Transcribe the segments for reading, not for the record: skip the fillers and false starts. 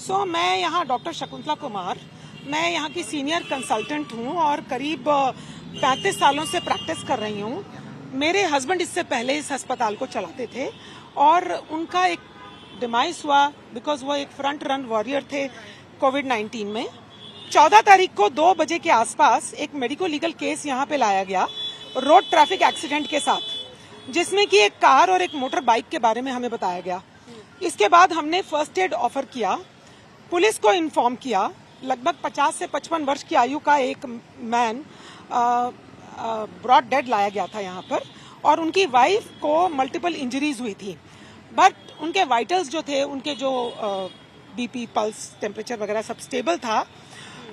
मैं यहाँ डॉक्टर शकुंतला कुमार, मैं यहाँ की सीनियर कंसल्टेंट हूँ और करीब 35 सालों से प्रैक्टिस कर रही हूँ। मेरे हस्बैंड इससे पहले इस अस्पताल को चलाते थे और उनका एक डिमाइस हुआ बिकॉज वो एक फ्रंट रन वॉरियर थे कोविड-19 में। 14 तारीख को 2 बजे के आसपास एक मेडिको लीगल केस यहाँ पे लाया गया रोड ट्रैफिक एक्सीडेंट के साथ, जिसमें कि एक कार और एक मोटर बाइक के बारे में हमें बताया गया। इसके बाद हमने फर्स्ट एड ऑफर किया, पुलिस को इन्फॉर्म किया। लगभग 50 से 55 वर्ष की आयु का एक मैन ब्रॉड डेड लाया गया था यहाँ पर और उनकी वाइफ को मल्टीपल इंजरीज हुई थी, बट उनके वाइटल्स जो थे, उनके जो बीपी, पल्स, टेम्परेचर वगैरह सब स्टेबल था।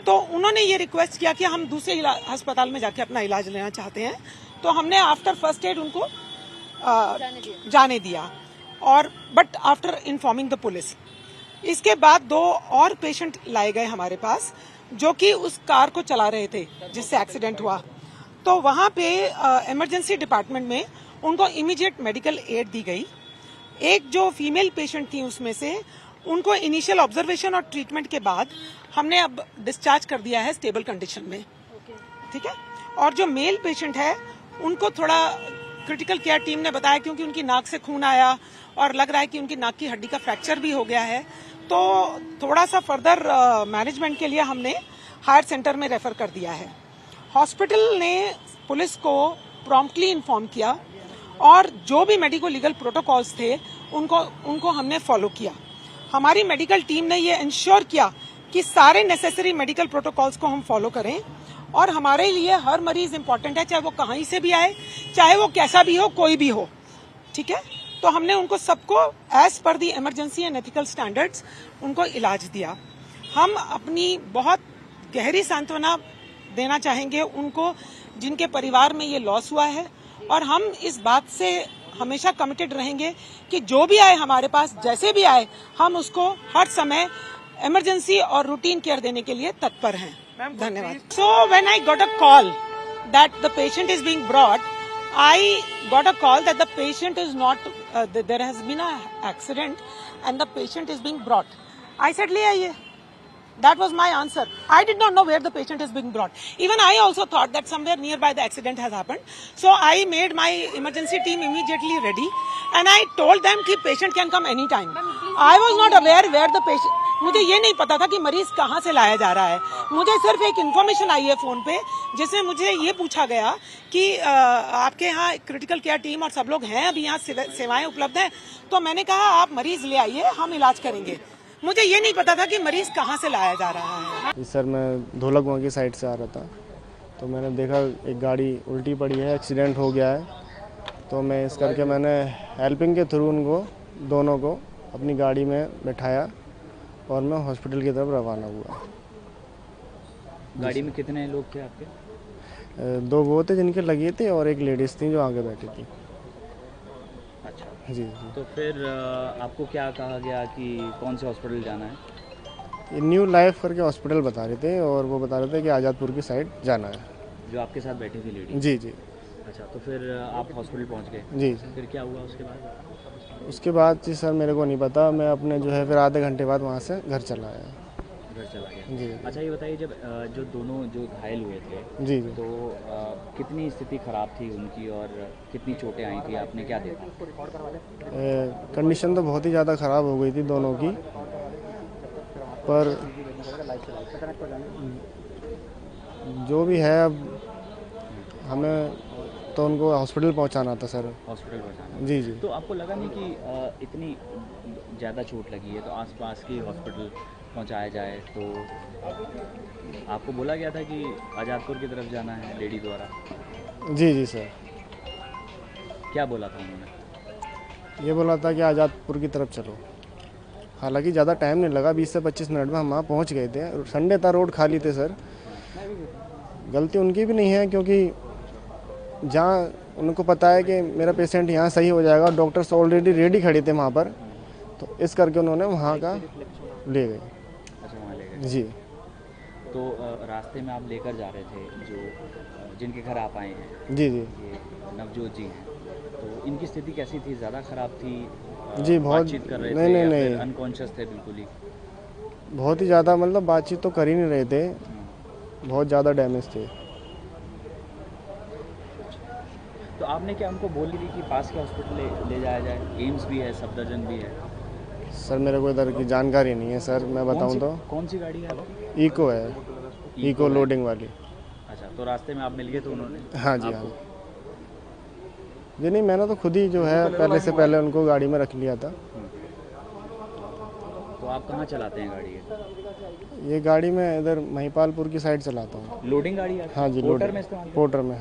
तो उन्होंने ये रिक्वेस्ट किया कि हम दूसरे अस्पताल में जाके अपना इलाज लेना चाहते हैं। तो हमने आफ्टर फर्स्ट एड उनको जाने दिया और but after informing the police. इसके बाद 2 और पेशेंट लाए गए हमारे पास जो कि उस कार को चला रहे थे जिससे एक्सीडेंट हुआ। तो वहां पे इमरजेंसी डिपार्टमेंट में उनको इमीडिएट मेडिकल एड दी गई। एक जो फीमेल पेशेंट थी उसमें से उनको इनिशियल ऑब्जर्वेशन और ट्रीटमेंट के बाद हमने अब डिस्चार्ज कर दिया है स्टेबल कंडीशन में, ठीक है। और जो मेल पेशेंट है उनको थोड़ा क्रिटिकल केयर टीम ने बताया, क्योंकि उनकी नाक से खून आया और लग रहा है कि उनकी नाक की हड्डी का फ्रैक्चर भी हो गया है, तो थोड़ा सा फर्दर मैनेजमेंट के लिए हमने हायर सेंटर में रेफर कर दिया है। हॉस्पिटल ने पुलिस को प्रॉम्प्टली इन्फॉर्म किया और जो भी मेडिको लीगल प्रोटोकॉल्स थे उनको हमने फॉलो किया। हमारी मेडिकल टीम ने ये इंश्योर किया कि सारे नेसेसरी मेडिकल प्रोटोकॉल्स को हम फॉलो करें और हमारे लिए हर मरीज इम्पोर्टेंट है, चाहे वो कहीं से भी आए, चाहे वो कैसा भी हो, कोई भी हो, ठीक है। तो हमने उनको सबको as per the emergency and ethical standards उनको इलाज दिया। हम अपनी बहुत गहरी सांत्वना देना चाहेंगे उनको जिनके परिवार में ये लॉस हुआ है, और हम इस बात से हमेशा कमिटेड रहेंगे कि जो भी आए हमारे पास, जैसे भी आए, हम उसको हर समय इमरजेंसी और रूटीन केयर देने के लिए तत्पर हैं। धन्यवाद। So when I got a call that the patient is being brought, I got a call that the patient is not, there has been an accident and the patient is being brought. I said, ले आइए. That was my answer. I did not know where the patient is being brought. Even I also thought that somewhere nearby the accident has happened. So I made my emergency team immediately ready and I told them कि patient can come anytime. I was not aware where the patient, मुझे ये नहीं पता था कि मरीज कहाँ से लाया जा रहा है। मुझे सिर्फ एक इन्फॉर्मेशन आई है फोन पे जिसमें मुझे ये पूछा गया कि आपके यहाँ क्रिटिकल केयर टीम और सब लोग हैं, अभी यहाँ सेवाएं उपलब्ध हैं। तो मैंने कहा आप मरीज ले आइए, हम इलाज करेंगे। मुझे ये नहीं पता था कि मरीज कहाँ से लाया जा रहा है। जी सर, मैं धोलकवां की साइड से आ रहा था तो मैंने देखा एक गाड़ी उल्टी पड़ी है, एक्सीडेंट हो गया है। तो मैं इस करके मैंने हेल्पिंग के थ्रू उनको दोनों को अपनी गाड़ी में बैठाया और मैं हॉस्पिटल की तरफ रवाना हुआ। गाड़ी में कितने लोग थे आपके? 2 वो थे जिनके लगे थे और एक लेडीज़ थी जो आगे बैठी थी। अच्छा जी। तो फिर आपको क्या कहा गया कि कौन से हॉस्पिटल जाना है? ये न्यू लाइफ करके हॉस्पिटल बता रहे थे और वो बता रहे थे कि आज़ादपुर की साइड जाना है। जो आपके साथ बैठी थी लेडी? जी जी। अच्छा, तो फिर आप हॉस्पिटल पहुंच गए? जी। फिर क्या हुआ उसके बाद? उसके बाद जी सर मेरे को नहीं पता, मैं अपने जो है फिर आधे घंटे बाद वहाँ से घर चला आया। घर चला गया? जी। अच्छा, ये बताइए, जब जो दोनों जो घायल हुए थे, जी। तो कितनी स्थिति खराब थी उनकी और कितनी चोटें आई थी, आपने क्या देखा? कंडीशन तो बहुत ही ज़्यादा ख़राब हो गई थी दोनों की, पर जो भी है अब हमें तो उनको हॉस्पिटल पहुंचाना था सर। हॉस्पिटल पहुंचाना? जी जी। तो आपको लगा नहीं कि इतनी ज़्यादा चोट लगी है तो आसपास के हॉस्पिटल पहुंचाया जाए? तो आपको बोला गया था कि आज़ादपुर की तरफ जाना है लेडी द्वारा? जी जी सर। क्या बोला था उन्होंने? ये बोला था कि आज़ादपुर की तरफ चलो। हालांकि ज़्यादा टाइम नहीं लगा, 20 से 25 मिनट में हम वहाँ पहुँच गए थे। संडे था, रोड खाली थे सर। गलती उनकी भी नहीं है क्योंकि जहाँ उनको पता है कि मेरा पेशेंट यहाँ सही हो जाएगा, डॉक्टर्स ऑलरेडी रेडी खड़े थे वहाँ पर, तो इस करके उन्होंने वहाँ का ले गए। अच्छा, वहाँ ले गए? जी। तो रास्ते में आप लेकर जा रहे थे जो जिनके घर आप आए हैं? जी जी। ये नवजोत जी हैं, तो इनकी स्थिति कैसी थी? ज़्यादा ख़राब थी? जी बहुत। बातचीत कर रहे थे? नहीं, फिर अनकॉन्शियस थे बिल्कुल ही? बहुत ही ज़्यादा, मतलब बातचीत तो कर ही नहीं रहे थे, बहुत ज़्यादा डैमेज थे। तो आपने क्या उनको बोल दी थी कि पास के हॉस्पिटल ले जाया जाए? एम्स भी है, सफदरजंग भी है। सर मेरे को इधर की जानकारी नहीं है सर, मैं बताऊं तो कौन सी गाड़ी है आपकी? इको है, इको है। लोडिंग वाली। अच्छा, तो रास्ते में आप मिल गए तो उन्होंने हाँ जी, हाँ आपको? जी। नहीं, मैंने तो खुद ही जो है पहले उनको गाड़ी में रख लिया था। तो आप कहाँ चलाते हैं गाड़ी ये? ये गाड़ी मैं इधर महिपालपुर की साइड चलाता हूँ। लोडिंग गाड़ी है आपकी? हाँ जी, पोर्टर लोडिंग में इस्तेमाल करते हैं? पोर्टर में।